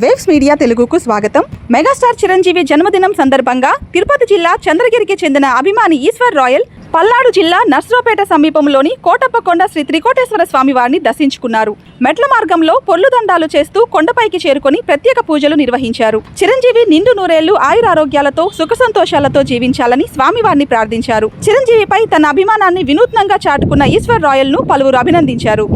Waves media తెలుగుకు స్వాగతం. Megastar Chiranjeevi జన్మదినం సందర్భంగా తిరుపతి జిల్లా చంద్రగిరికి చెందిన అభిమాని ఈశ్వర్ రాయల్ పల్నాడు జిల్లా నర్సరావుపేట సమీపంలోని కోటప్పకొండ శ్రీ త్రికోటేశ్వర స్వామి వారిని దర్శించుకున్నారు. మెట్ల మార్గంలో పొర్లుదండాలు చేస్తూ కొండపైకి చేరుకొని ప్రత్యేక పూజలు నిర్వహించారు. చిరంజీవి నిండు నూరేళ్లు ఆయురారోగ్యాలతో సుఖ సంతోషాలతో జీవించాలని స్వామివారిని ప్రార్థించారు. చిరంజీవిపై తన అభిమానాన్ని వినూత్నంగా చాటుకున్న ఈశ్వర్ రాయల్ ను పలువురు అభినందించారు.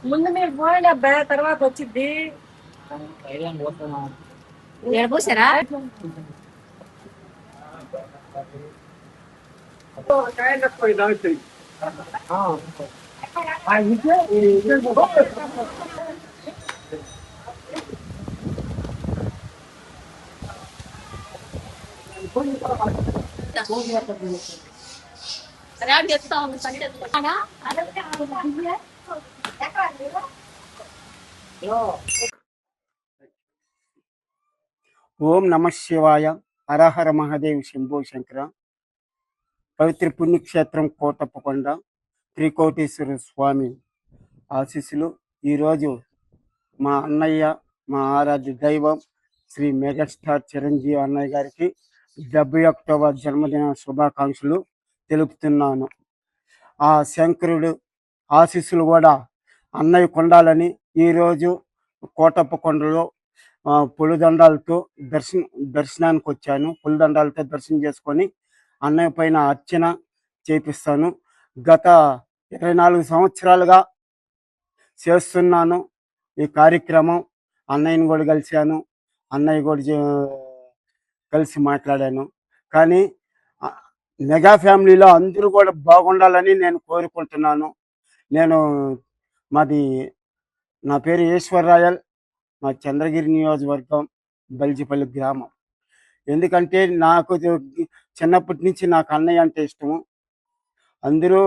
ముందు మీరు పోయండి అబ్బాయి, తర్వాత వచ్చింది పోసారా. ఓం నమ శివాయ. హరహర మహాదేవ్ శంభో శంకర. పవిత్ర పుణ్యక్షేత్రం కోటప్పకొండ త్రికోటేశ్వర స్వామి ఆశీస్సులు. ఈరోజు మా అన్నయ్య, మా ఆరాధ్య దైవం శ్రీ మెగాస్టార్ చిరంజీవి అన్నయ్య గారికి 71వ జన్మదిన శుభాకాంక్షలు తెలుపుతున్నాను. ఆ శంకరుడు ఆశీస్సులు కూడా అన్నయ్య కొండాలని ఈరోజు కోటప్పకొండలో పులిదండాలతో దర్శనానికి వచ్చాను. పులిదండాలతో దర్శనం చేసుకొని అన్నయ్య పైన అర్చన చేపిస్తాను. గత 24 సంవత్సరాలుగా చేస్తున్నాను ఈ కార్యక్రమం. అన్నయ్యని కూడా కలిశాను, అన్నయ్య కూడా కలిసి మాట్లాడాను. కానీ మెగా ఫ్యామిలీలో అందరూ కూడా బాగుండాలని నేను కోరుకుంటున్నాను. నా పేరు ఈశ్వర్ రాయల్, మా చంద్రగిరి నియోజకవర్గం బల్జిపల్లి గ్రామం. ఎందుకంటే నాకు చిన్నప్పటి నుంచి నాకు అన్నయ్య అంటే ఇష్టము. అందరూ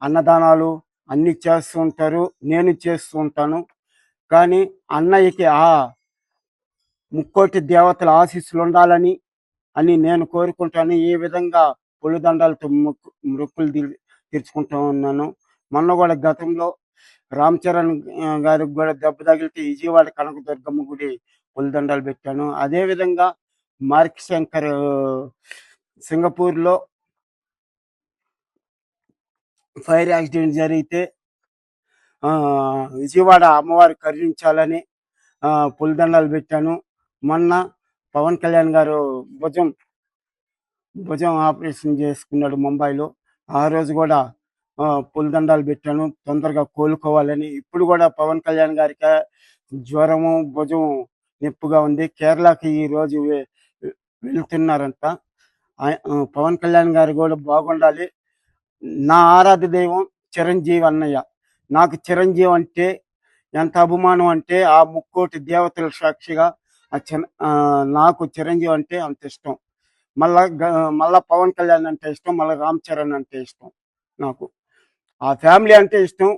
అన్నదానాలు అన్నీ చేస్తూ ఉంటారు, నేను చేస్తూ ఉంటాను. కానీ అన్నయ్యకి ఆ ముక్కోటి దేవతల ఆశీస్సులు ఉండాలని నేను కోరుకుంటాను. ఈ విధంగా పులిదండాలతో మొక్కులు తీర్చుకుంటూ ఉన్నాను. మొన్న కూడా గతంలో రామ్ చరణ్ గారికి కూడా దెబ్బ తగిలితే విజయవాడ కనకదుర్గమ్మ గుడి పులిదండాలు పెట్టాను. అదేవిధంగా మార్క్ శంకర్ సింగపూర్లో ఫైర్ యాక్సిడెంట్ జరిగితే విజయవాడ అమ్మవారు కరుణించాలని పులిదండాలు పెట్టాను. మొన్న పవన్ కళ్యాణ్ గారు భుజం ఆపరేషన్ చేసుకున్నాడు ముంబైలో. ఆ రోజు కూడా పులిదండాలు పెట్టాను తొందరగా కోలుకోవాలని. ఇప్పుడు కూడా పవన్ కళ్యాణ్ గారికి జ్వరము, భుజం నొప్పిగా ఉంది. కేరళకి ఈరోజు వెళ్తున్నారంట. పవన్ కళ్యాణ్ గారు కూడా బాగుండాలి. నా ఆరాధ్య దైవం చిరంజీవి అన్నయ్య. నాకు చిరంజీవి అంటే ఎంత అభిమానం అంటే ఆ ముక్కోటి దేవతల సాక్షిగా నాకు చిరంజీవి అంటే అంత ఇష్టం. మళ్ళా పవన్ కళ్యాణ్ అంటే ఇష్టం, మళ్ళీ రామ్ చరణ్ అంటే ఇష్టం. నాకు ఆ ఫ్యామిలీ అంటే ఇష్టం.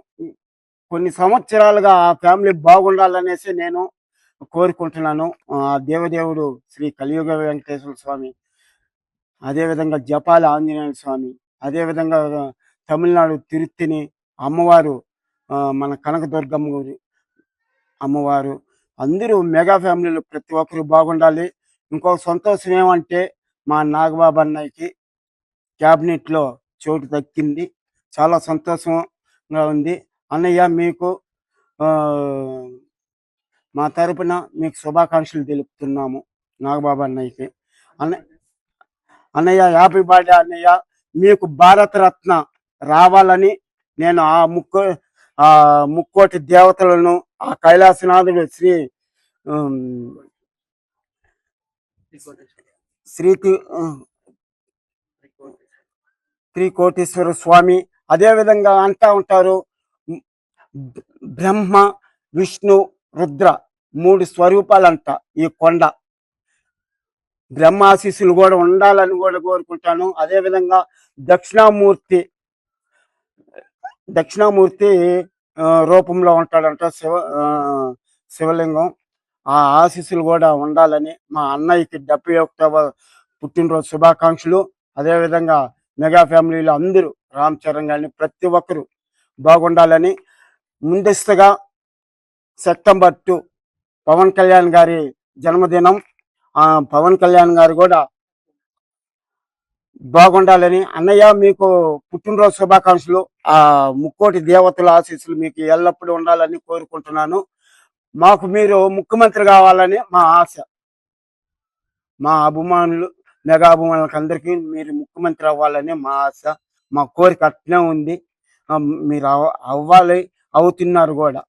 కొన్ని సంవత్సరాలుగా ఆ ఫ్యామిలీ బాగుండాలనేసి నేను కోరుకుంటున్నాను. ఆ దేవదేవుడు శ్రీ కలియుగ వెంకటేశ్వర స్వామి, అదేవిధంగా జపాలి ఆంజనేయ స్వామి, అదేవిధంగా తమిళనాడు తిరుత్తిని అమ్మవారు, మన కనకదుర్గమ్మ అమ్మవారు, అందరూ మెగా ఫ్యామిలీలో ప్రతి ఒక్కరు బాగుండాలి. ఇంకొక సంతోషం ఏమంటే మా నాగబాబు అన్నయ్యకి క్యాబినెట్లో చోటు దక్కింది. చాలా సంతోషంగా ఉంది. అన్నయ్య మీకు మా తరపున మీకు శుభాకాంక్షలు తెలుపుతున్నాము. నాగబాబు అన్నయ్యకి అన్నయ్య హ్యాపీ బర్త్డే అన్నయ్య. మీకు భారతరత్న రావాలని నేను ఆ ముక్కోటి దేవతలను ఆ కైలాసనాథుడు ఉమ్, శ్రీ త్రికోటేశ్వర స్వామి అదే విధంగా అంటా ఉంటారు. బ్రహ్మ, విష్ణు, రుద్ర 3 స్వరూపాలంట ఈ కొండ. బ్రహ్మాశీస్సులు కూడా ఉండాలని కూడా కోరుకుంటాను. అదే విధంగా దక్షిణామూర్తి దక్షిణామూర్తి రూపంలో ఉంటాడంట శివలింగం. ఆ ఆశీస్సులు కూడా ఉండాలని మా అన్నయ్యకి 71వ పుట్టినరోజు శుభాకాంక్షలు. అదేవిధంగా మెగా ఫ్యామిలీలో అందరూ రామ్ చరణ్ గారిని ప్రతి ఒక్కరూ బాగుండాలని ముందస్తుగా సెప్టెంబర్ 2 పవన్ కళ్యాణ్ గారి జన్మదినం. పవన్ కళ్యాణ్ గారు కూడా బాగుండాలని, అన్నయ్య మీకు పుట్టినరోజు శుభాకాంక్షలు. ఆ ముక్కోటి దేవతల ఆశీస్సులు మీకు ఎల్లప్పుడూ ఉండాలని కోరుకుంటున్నాను. మాకు మీరు ముఖ్యమంత్రి కావాలని మా ఆశ. మా అభిమానులు, మెగా అభిమానులకు అందరికీ మీరు ముఖ్యమంత్రి అవ్వాలని మా ఆశ, మా కోరిక అట్నే ఉంది. మీరు అవ్వాలి, అవుతున్నారు కూడా.